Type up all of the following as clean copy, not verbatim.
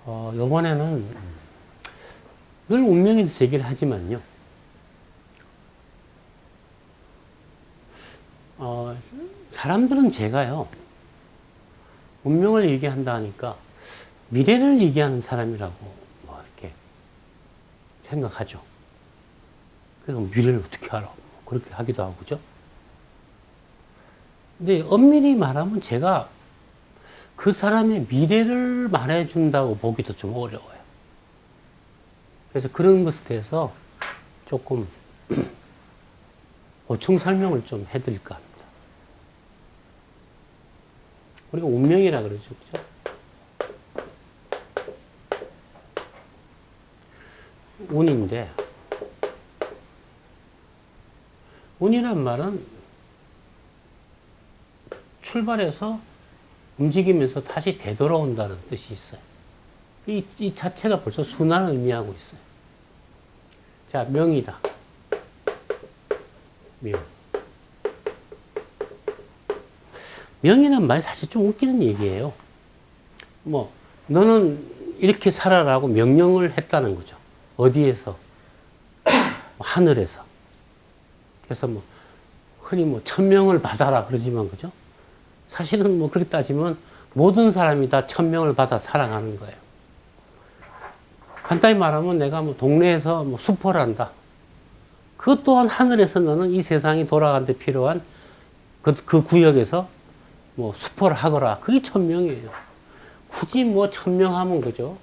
요번에는 늘 운명에 대해서 얘기를 하지만요. 사람들은 제가요, 운명을 얘기한다 하니까 미래를 얘기하는 사람이라고 뭐 이렇게 생각하죠. 그래서 미래를 어떻게 알아? 그렇게 하기도 하고, 그죠? 근데 엄밀히 말하면 제가 그 사람의 미래를 말해준다고 보기도 좀 어려워요. 그래서 그런 것에 대해서 조금 보충 설명을 좀 해드릴까 합니다. 우리가 운명이라 그러죠, 그죠? 운인데, 운이란 말은 출발해서 움직이면서 다시 되돌아온다는 뜻이 있어요. 이 자체가 벌써 순환을 의미하고 있어요. 자, 명이다. 명. 명이란 말이 사실 좀 웃기는 얘기예요. 뭐, 너는 이렇게 살아라고 명령을 했다는 거죠. 어디에서? 하늘에서. 그래서 뭐, 흔히 뭐, 천명을 받아라 그러지만, 그죠? 사실은 뭐, 그렇게 따지면 모든 사람이 다 천명을 받아 살아가는 거예요. 간단히 말하면 내가 뭐, 동네에서 뭐, 수포를 한다. 그것 또한 하늘에서 너는 이 세상이 돌아가는 데 필요한 그 구역에서 뭐 수포를 하거라. 그게 천명이에요. 굳이 뭐 천명하면 그죠?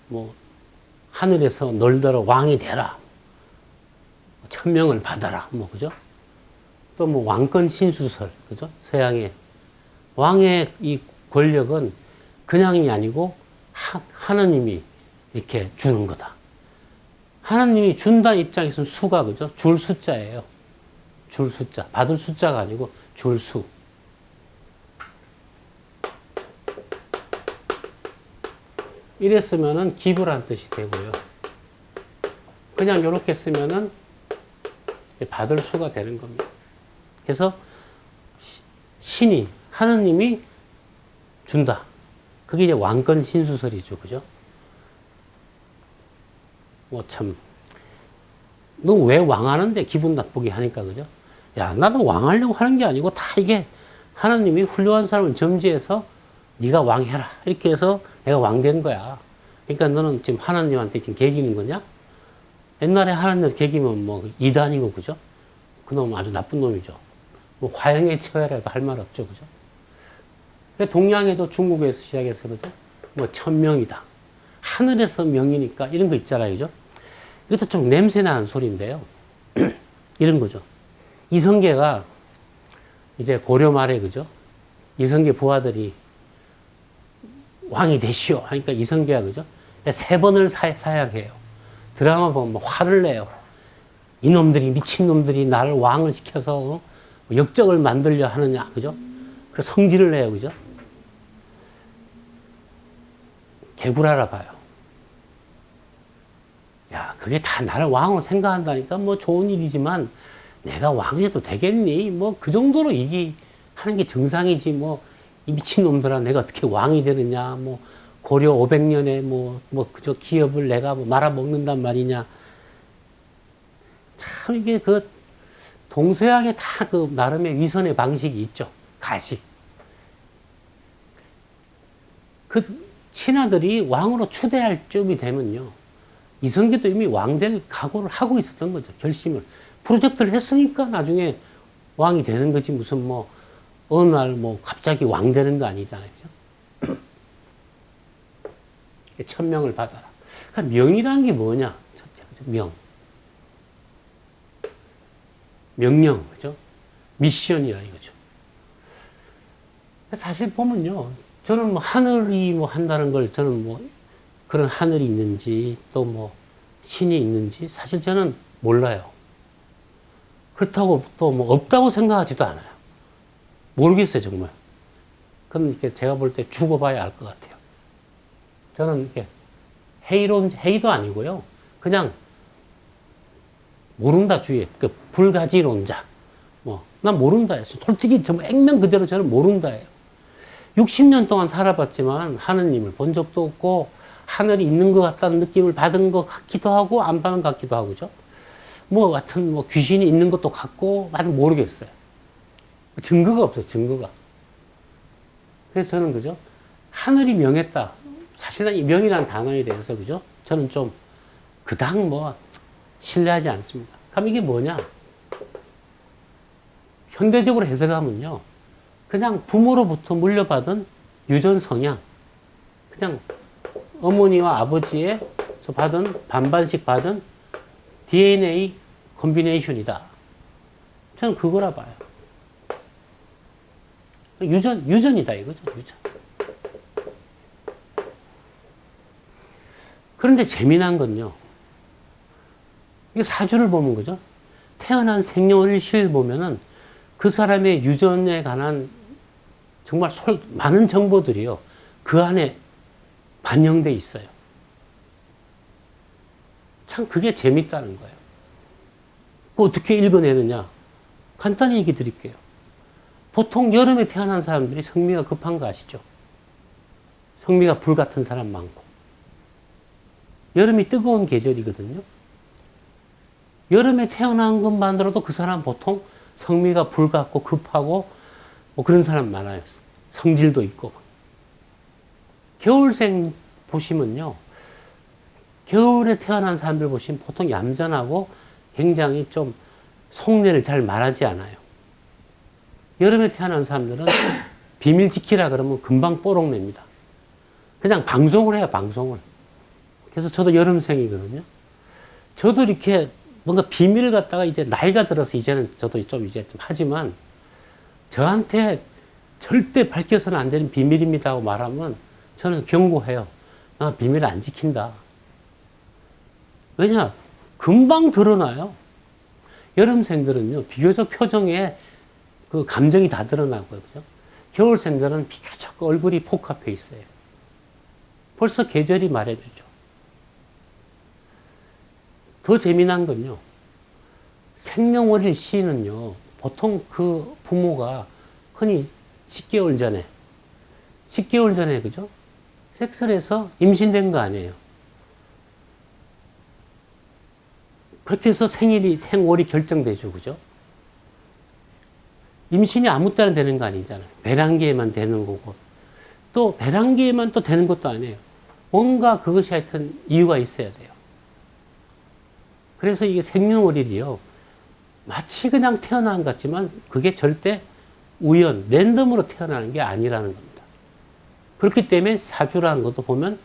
뭐 하늘에서 놀더러 왕이 되라. 천명을 받아라. 뭐 그죠? 또 뭐 왕권 신수설. 그죠? 서양의 왕의 이 권력은 그냥이 아니고 하느님이 이렇게 주는 거다. 하나님이 준다는 입장에서는 수가, 그죠? 줄 숫자예요. 줄 숫자. 받을 숫자가 아니고 줄 수. 이랬으면은 기부란 뜻이 되고요. 그냥 이렇게 쓰면은 받을 수가 되는 겁니다. 그래서 신이, 하느님이 준다. 그게 이제 왕권 신수설이죠. 그죠? 뭐 참, 너 왜 왕하는데 기분 나쁘게 하니까, 그죠? 야, 나도 왕하려고 하는 게 아니고 다 이게 하나님이 훌륭한 사람을 점지해서 네가 왕해라. 이렇게 해서 내가 왕 된 거야. 그러니까 너는 지금 하나님한테 지금 개기는 거냐? 옛날에 하나님한테 개기면 뭐 이단이고, 그죠? 그놈 아주 나쁜 놈이죠. 뭐 화형에 처해라도 할 말 없죠, 그죠? 동양에도 중국에서 시작해서, 그죠? 뭐 천명이다. 하늘에서 명이니까 이런 거 있잖아요, 그죠? 이것도 좀 냄새나는 소리인데요. 이런 거죠. 이성계가 이제 고려 말에, 그죠? 이성계 부하들이 왕이 되시오 하니까 이성계가, 그죠? 3번을 사양해요. 드라마 보면 뭐 화를 내요. 이놈들이, 미친놈들이 나를 왕을 시켜서 역적을 만들려 하느냐, 그죠? 그래서 성질을 내요, 그죠? 개구라라 봐요. 야, 그게 다 나를 왕으로 생각한다니까 뭐 좋은 일이지만 내가 왕해도 되겠니? 뭐 그 정도로 하는 게 정상이지 뭐 이 미친놈들아 내가 어떻게 왕이 되느냐? 뭐 고려 500년에 그저 기업을 내가 뭐 말아먹는단 말이냐? 참 이게 그 동서양에 다 그 나름의 위선의 방식이 있죠. 가식. 그 신하들이 왕으로 추대할 쯤이 되면요. 이성계도 이미 왕 될 각오를 하고 있었던 거죠. 결심을. 프로젝트를 했으니까 나중에 왕이 되는 거지. 무슨 뭐, 어느 날 뭐, 갑자기 왕 되는 거 아니잖아요. 천명을 받아라. 그러니까 명이라는 게 뭐냐? 명. 명령, 그죠? 미션이라 이거죠. 사실 보면요. 저는 뭐, 하늘이 뭐 한다는 걸 저는 뭐, 그런 하늘이 있는지 또 뭐 신이 있는지 사실 저는 몰라요. 그렇다고 또 뭐 없다고 생각하지도 않아요. 모르겠어요, 정말. 그건 이렇게 제가 볼 때 죽어봐야 알 것 같아요. 저는 이렇게 회의도 아니고요. 그냥 모른다 주의에 그 불가지론자. 난 모른다 했어요. 솔직히 정말 액면 그대로 저는 모른다 해요. 60년 동안 살아봤지만 하느님을 본 적도 없고 하늘이 있는 것 같다는 느낌을 받은 것 같기도 하고 안 받은 것 같기도 하고 그죠? 뭐 같은 뭐 귀신이 있는 것도 같고 나는 모르겠어요. 증거가 없어요. 증거가. 그래서 저는 그죠? 하늘이 명했다. 사실은 이 명이라는 단어에 대해서 그죠? 저는 좀 그닥 뭐 신뢰하지 않습니다. 그럼 이게 뭐냐? 현대적으로 해석하면요. 그냥 부모로부터 물려받은 유전 성향. 그냥 어머니와 아버지에서 받은 반반씩 받은 DNA 콤비네이션이다. 저는 그거라 봐요. 유전이다 이거죠. 유전. 그런데 재미난 건요. 이게 사주를 보면 그죠? 태어난 생년월일 보면은 그 사람의 유전에 관한 정말 많은 정보들이요. 그 안에 반영돼 있어요. 참 그게 재밌다는 거예요. 어떻게 읽어내느냐? 간단히 얘기 드릴게요. 보통 여름에 태어난 사람들이 성미가 급한 거 아시죠? 성미가 불 같은 사람 많고. 여름이 뜨거운 계절이거든요. 여름에 태어난 것만으로도 그 사람 보통 성미가 불 같고 급하고 뭐 그런 사람 많아요. 성질도 있고. 겨울생 보시면요. 겨울에 태어난 사람들 보시면 보통 얌전하고 굉장히 좀 속내를 잘 말하지 않아요. 여름에 태어난 사람들은 비밀 지키라 그러면 금방 뽀록 냅니다. 그냥 방송을 해요, 방송을. 그래서 저도 여름생이거든요. 저도 이렇게 뭔가 비밀을 갖다가 이제 나이가 들어서 이제는 저도 좀 이제 좀 하지만 저한테 절대 밝혀서는 안 되는 비밀입니다 하고 말하면 저는 경고해요. 나 비밀 안 지킨다. 왜냐? 금방 드러나요. 여름생들은요, 비교적 표정에 그 감정이 다 드러나고요. 그죠? 겨울생들은 비교적 얼굴이 폭합해 있어요. 벌써 계절이 말해주죠. 더 재미난 건요. 생년월일 시는요. 보통 그 부모가 흔히 10개월 전에 그죠? 섹스를 해서 임신된 거 아니에요. 그렇게 해서 생월이 결정되죠. 그죠? 임신이 아무 때나 되는 거 아니잖아요. 배란기에만 되는 거고. 또 배란기에만 또 되는 것도 아니에요. 뭔가 그것이 하여튼 이유가 있어야 돼요. 그래서 이게 생년월일이요. 마치 그냥 태어난 것 같지만 그게 절대 우연, 랜덤으로 태어나는 게 아니라는 겁니다. 그렇기 때문에 사주라는 것도 보면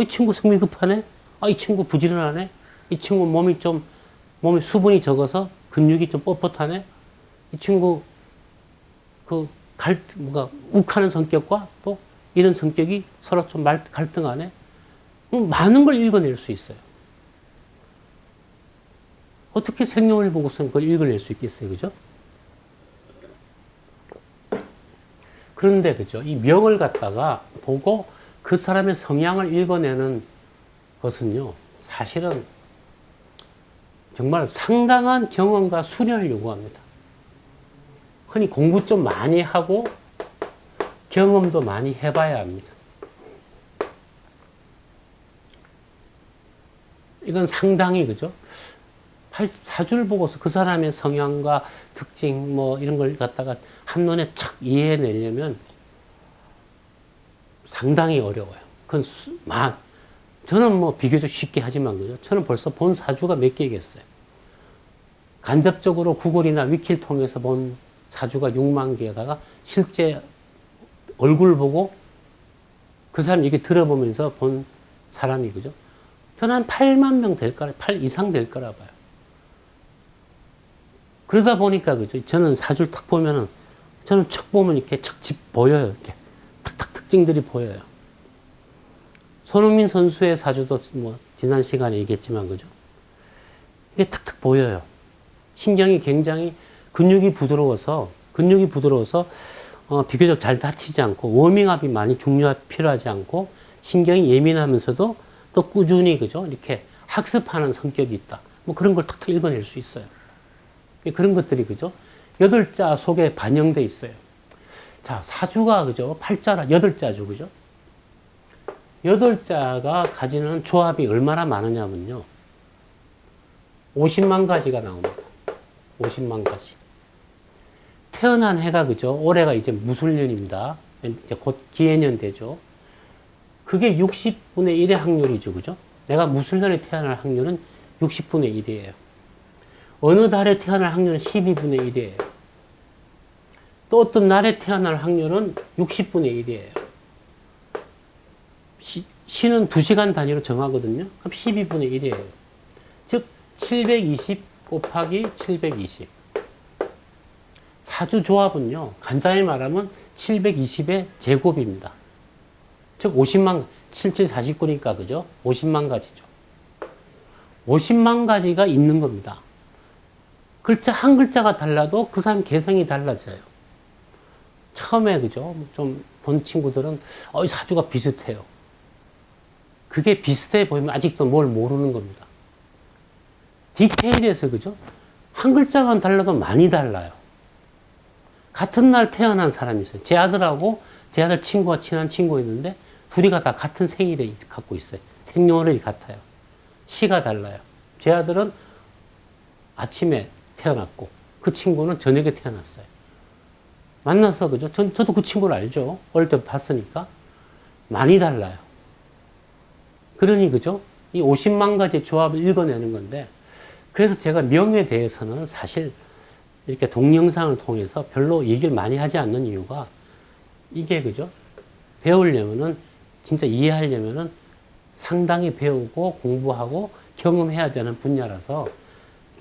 이 친구 성미 급하네? 이 친구 부지런하네? 이 친구 몸에 수분이 적어서 근육이 좀 뻣뻣하네? 이 친구 뭔가 욱하는 성격과 또 이런 성격이 서로 좀 갈등하네? 많은 걸 읽어낼 수 있어요. 어떻게 생년월일 보고서는 그걸 읽어낼 수 있겠어요, 그죠? 그런데, 그죠? 이 명을 갖다가 보고 그 사람의 성향을 읽어내는 것은요, 사실은 정말 상당한 경험과 수련을 요구합니다. 흔히 공부 좀 많이 하고 경험도 많이 해봐야 합니다. 이건 상당히, 그죠? 사주를 보고서 그 사람의 성향과 특징 뭐 이런 걸 갖다가 한눈에 착 이해해내려면 상당히 어려워요. 저는 뭐 비교적 쉽게 하지만 그죠? 저는 벌써 본 사주가 몇 개겠어요. 간접적으로 구글이나 위키를 통해서 본 사주가 6만 개에다가 실제 얼굴 보고 그 사람 얘기 들어보면서 본 사람이 그죠? 저는 한 8만 명 될 거라, 8 이상 될 거라 봐요. 그러다 보니까, 그죠? 저는 사주를 탁 보면은, 저는 척 보면 이렇게 척집 보여요. 이렇게. 탁탁 특징들이 보여요. 손흥민 선수의 사주도 뭐, 지난 시간에 얘기했지만, 그죠? 이게 탁탁 보여요. 신경이 굉장히 근육이 부드러워서, 비교적 잘 다치지 않고, 워밍업이 많이 필요하지 않고, 신경이 예민하면서도 또 꾸준히, 그죠? 이렇게 학습하는 성격이 있다. 뭐 그런 걸 탁탁 읽어낼 수 있어요. 그런 것들이, 그죠? 8자 속에 반영돼 있어요. 자, 사주가, 그죠? 팔자라, 8자죠, 그죠? 8자가 가지는 조합이 얼마나 많으냐면요. 50만 가지가 나옵니다. 50만 가지. 태어난 해가, 그죠? 올해가 이제 무술년입니다. 이제 곧 기해년 되죠. 그게 60분의 1의 확률이죠, 그죠? 내가 무술년에 태어날 확률은 60분의 1이에요. 어느 달에 태어날 확률은 12분의 1이에요. 또 어떤 날에 태어날 확률은 60분의 1이에요. 시는 2시간 단위로 정하거든요. 그럼 12분의 1이에요. 즉, 720 곱하기 720. 사주 조합은요, 간단히 말하면 720의 제곱입니다. 즉, 50만, 7749니까, 그죠? 50만 가지죠. 50만 가지가 있는 겁니다. 글자, 한 글자가 달라도 그 사람 개성이 달라져요. 처음에, 그죠? 좀 본 친구들은, 이 사주가 비슷해요. 그게 비슷해 보이면 아직도 뭘 모르는 겁니다. 디테일에서, 그죠? 한 글자만 달라도 많이 달라요. 같은 날 태어난 사람이 있어요. 제 아들하고 제 아들 친구가 친한 친구 있는데, 둘이가 다 같은 생일을 갖고 있어요. 생년월일이 같아요. 시가 달라요. 제 아들은 아침에 태어났고, 그 친구는 저녁에 태어났어요. 만나서, 그죠? 저도 그 친구를 알죠. 어릴 때 봤으니까. 많이 달라요. 그러니, 그죠? 이 50만 가지 조합을 읽어내는 건데, 그래서 제가 명에 대해서는 사실 이렇게 동영상을 통해서 별로 얘기를 많이 하지 않는 이유가, 이게, 그죠? 배우려면은, 진짜 이해하려면은 상당히 배우고 공부하고 경험해야 되는 분야라서,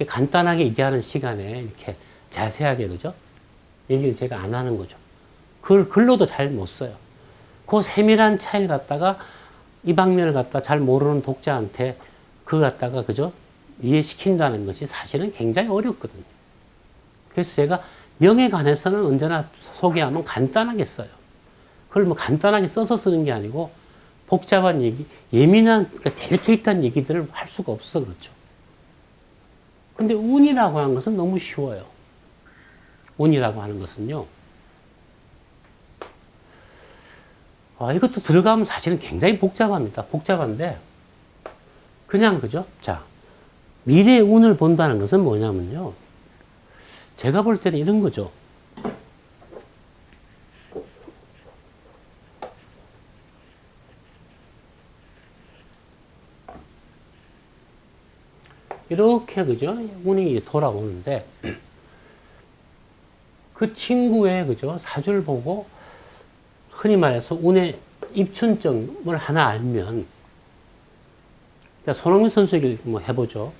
간단하게 얘기하는 시간에 이렇게 자세하게, 그죠? 얘기를 제가 안 하는 거죠. 그걸 글로도 잘 못 써요. 그 세밀한 차이를 갖다가 이 방면을 갖다 잘 모르는 독자한테 그걸 갖다가, 그죠? 이해시킨다는 것이 사실은 굉장히 어렵거든요. 그래서 제가 명에 관해서는 언제나 소개하면 간단하게 써요. 그걸 뭐 간단하게 써서 쓰는 게 아니고 복잡한 얘기, 예민한, 그러니까 델케이트한 얘기들을 할 수가 없어서 그렇죠. 근데 운이라고 하는 것은 너무 쉬워요. 운이라고 하는 것은요. 이것도 들어가면 사실은 굉장히 복잡합니다. 복잡한데, 그냥, 그죠? 자, 미래의 운을 본다는 것은 뭐냐면요. 제가 볼 때는 이런 거죠. 이렇게, 그죠? 운이 돌아오는데, 그 친구의, 그죠? 사주를 보고, 흔히 말해서 운의 입춘점을 하나 알면, 손흥민 선수 얘기를 뭐 해보죠.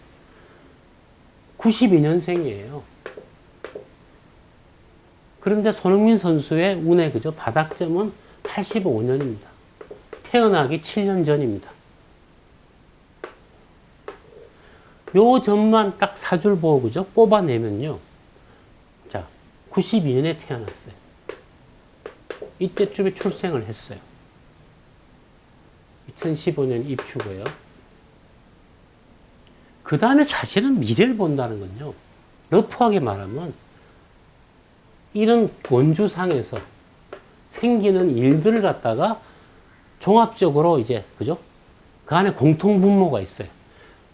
92년생이에요. 그런데 손흥민 선수의 운의, 그죠? 바닥점은 85년입니다. 태어나기 7년 전입니다. 요 점만 딱 사주를 보고, 그죠? 뽑아내면요. 자, 92년에 태어났어요. 이때쯤에 출생을 했어요. 2015년 입추고요. 그 다음에 사실은 미래를 본다는 건요. 러프하게 말하면 이런 원주상에서 생기는 일들을 갖다가 종합적으로 이제, 그죠? 그 안에 공통분모가 있어요.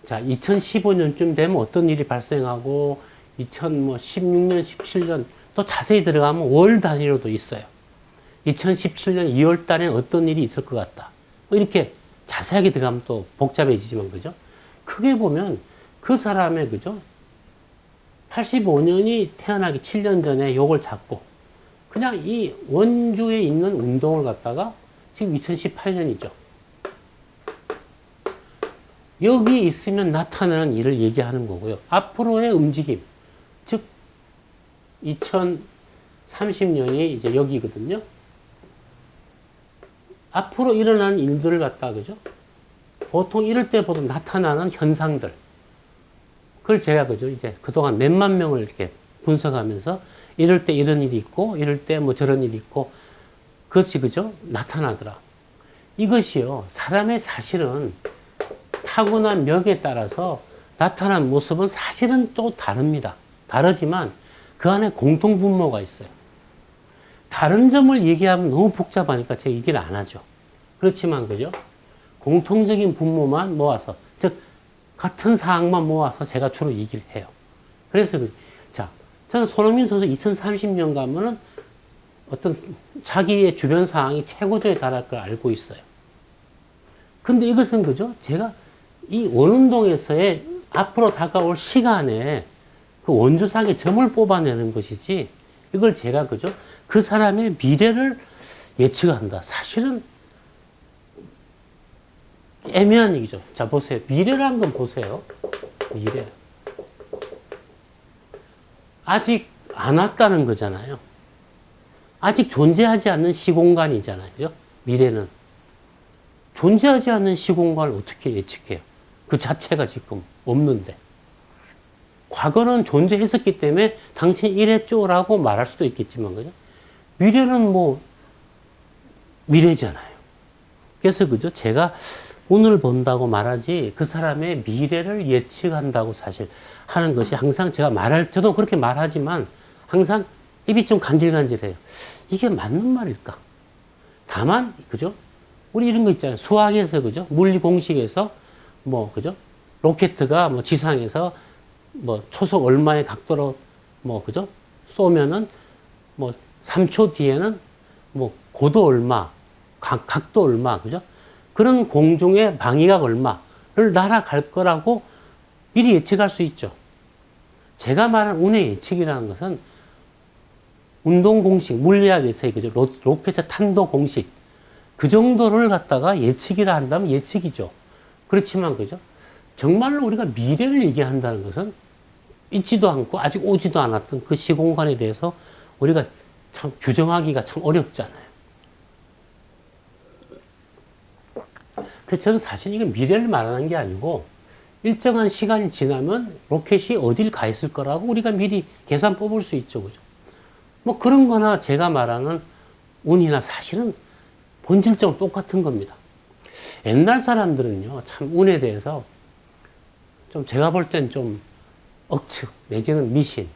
자, 2015년쯤 되면 어떤 일이 발생하고, 2016년, 17년, 또 자세히 들어가면 월 단위로도 있어요. 2017년 2월 달에는 어떤 일이 있을 것 같다. 뭐 이렇게 자세하게 들어가면 또 복잡해지지만, 그죠? 크게 보면 그 사람의, 그죠? 85년이 태어나기 7년 전에 요걸 잡고, 그냥 이 원주에 있는 운동을 갖다가 지금 2018년이죠. 여기 있으면 나타나는 일을 얘기하는 거고요. 앞으로의 움직임, 즉 2030년이 이제 여기거든요. 앞으로 일어나는 일들을 갖다, 그죠? 보통 이럴 때 보통 나타나는 현상들. 그걸 제가, 그죠? 이제 그동안 몇만 명을 이렇게 분석하면서 이럴 때 이런 일이 있고, 이럴 때 뭐 저런 일이 있고, 그것이, 그죠? 나타나더라. 이것이요, 사람의 사실은 타고난 력에 따라서 나타난 모습은 사실은 또 다릅니다. 다르지만 그 안에 공통분모가 있어요. 다른 점을 얘기하면 너무 복잡하니까 제가 얘기를 안 하죠. 그렇지만, 그죠? 공통적인 분모만 모아서, 즉, 같은 사항만 모아서 제가 주로 얘기를 해요. 그래서, 자, 저는 손흥민 선수 2030년 가면은 어떤 자기의 주변 상황이 최고조에 달할 걸 알고 있어요. 근데 이것은, 그죠? 제가 이 원운동에서의 앞으로 다가올 시간에 그 원주상의 점을 뽑아내는 것이지, 이걸 제가, 그죠? 그 사람의 미래를 예측한다. 사실은 애매한 얘기죠. 자, 보세요. 미래라는 건 보세요. 미래. 아직 안 왔다는 거잖아요. 아직 존재하지 않는 시공간이잖아요. 그죠? 미래는. 존재하지 않는 시공간을 어떻게 예측해요? 그 자체가 지금 없는데. 과거는 존재했었기 때문에 당신이 이랬죠라고 말할 수도 있겠지만, 그죠? 미래는 뭐, 미래잖아요. 그래서, 그죠? 제가 오늘 본다고 말하지 그 사람의 미래를 예측한다고 사실 하는 것이 항상 제가 저도 그렇게 말하지만 항상 입이 좀 간질간질해요. 이게 맞는 말일까? 다만, 그죠? 우리 이런 거 있잖아요. 수학에서, 그죠? 물리 공식에서, 뭐, 그죠? 로켓가 뭐 지상에서 뭐 초속 얼마의 각도로 뭐, 그죠? 쏘면은 뭐 3초 뒤에는 뭐 고도 얼마, 각도 얼마, 그죠? 그런 공중의 방위각 얼마를 날아갈 거라고 미리 예측할 수 있죠. 제가 말한 운의 예측이라는 것은 운동 공식, 물리학에서의, 그죠? 로켓의 탄도 공식, 그 정도를 갖다가 예측이라 한다면 예측이죠. 그렇지만, 그죠? 정말로 우리가 미래를 얘기한다는 것은 있지도 않고 아직 오지도 않았던 그 시공간에 대해서 우리가 참 규정하기가 참 어렵잖아요. 그래서 저는 사실 이건 미래를 말하는 게 아니고 일정한 시간이 지나면 로켓이 어딜 가 있을 거라고 우리가 미리 계산 뽑을 수 있죠. 그죠? 뭐 그런 거나 제가 말하는 운이나 사실은 본질적으로 똑같은 겁니다. 옛날 사람들은요, 참 운에 대해서 좀 제가 볼 땐 좀 억측, 내지는 미신,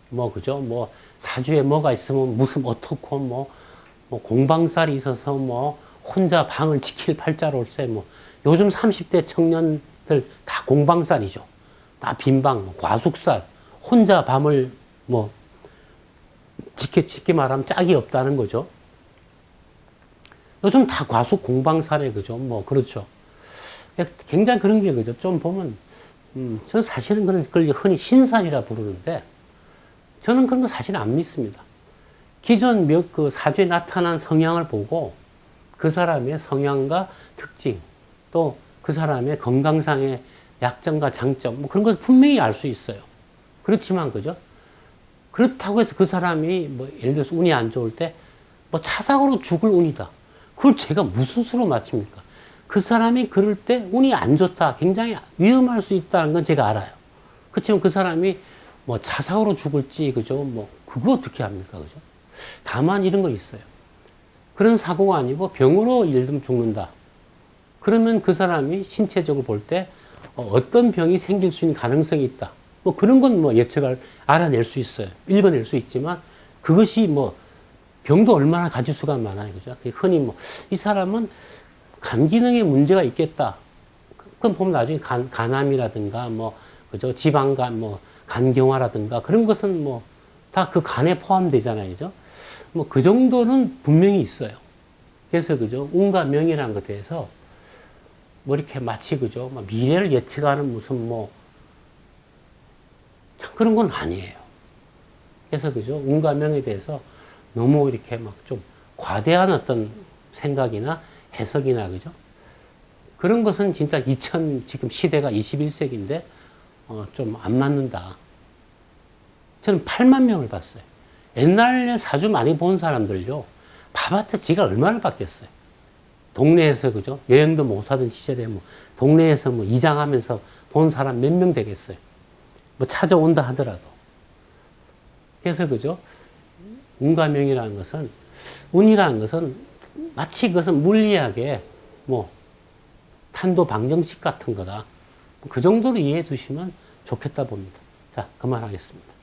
뭐, 그죠? 뭐, 사주에 뭐가 있으면 무슨 어떻고, 뭐 공방살이 있어서 뭐, 혼자 방을 지킬 팔자로세, 뭐, 요즘 30대 청년들 다 공방살이죠. 다 빈방, 뭐 과숙살, 혼자 밤을 뭐, 쉽게 말하면 짝이 없다는 거죠. 요즘 다 과숙 공방살에, 그죠? 뭐, 그렇죠. 굉장히 그런 게, 그죠? 좀 보면, 저는 사실은 그걸 흔히 신살이라 부르는데, 저는 그런 거 사실 안 믿습니다. 기존 그 사주에 나타난 성향을 보고, 그 사람의 성향과 특징, 또 그 사람의 건강상의 약점과 장점, 뭐 그런 걸 분명히 알 수 있어요. 그렇지만, 그죠? 그렇다고 해서 그 사람이 뭐, 예를 들어서 운이 안 좋을 때, 뭐 차사고로 죽을 운이다. 그걸 제가 무슨 수로 맞춥니까? 그 사람이 그럴 때 운이 안 좋다, 굉장히 위험할 수 있다는 건 제가 알아요. 그렇지만 그 사람이 뭐 차사고로 죽을지, 그죠? 뭐, 그거 어떻게 합니까? 그죠? 다만 이런 거 있어요. 그런 사고가 아니고 병으로 예를 들면 죽는다. 그러면 그 사람이 신체적으로 볼 때 어떤 병이 생길 수 있는 가능성이 있다. 뭐 그런 건 뭐 예측을 알아낼 수 있어요. 읽어낼 수 있지만 그것이 뭐 병도 얼마나 가지수가 많아요. 그죠? 흔히 뭐 이 사람은 간 기능에 문제가 있겠다. 그럼 보면 나중에 간암이라든가 뭐 그죠? 지방간 뭐 간경화라든가 그런 것은 뭐 다 그 간에 포함되잖아요. 그죠? 뭐 그 정도는 분명히 있어요. 그래서 그죠? 운과 명이라는 것에 대해서 뭐 이렇게 마치 그죠? 미래를 예측하는 무슨 뭐 그런 건 아니에요. 그래서 그죠? 운과 명에 대해서 너무 이렇게 막 좀 과대한 어떤 생각이나 해석이나 그죠? 그런 것은 진짜 지금 시대가 21세기인데 좀 안 맞는다. 저는 8만 명을 봤어요. 옛날에 사주 많이 본 사람들요. 봐봤자 지가 얼마나 봤겠어요. 동네에서 그죠? 여행도 못 하던 시절에 뭐 동네에서 뭐 이장하면서 본 사람 몇 명 되겠어요. 뭐 찾아온다 하더라도. 그래서 그죠? 운과 명이라는 것은 운이라는 것은 마치 그것은 물리학의 뭐 탄도 방정식 같은 거다. 그 정도로 이해해 두시면 좋겠다 봅니다. 자, 그만하겠습니다.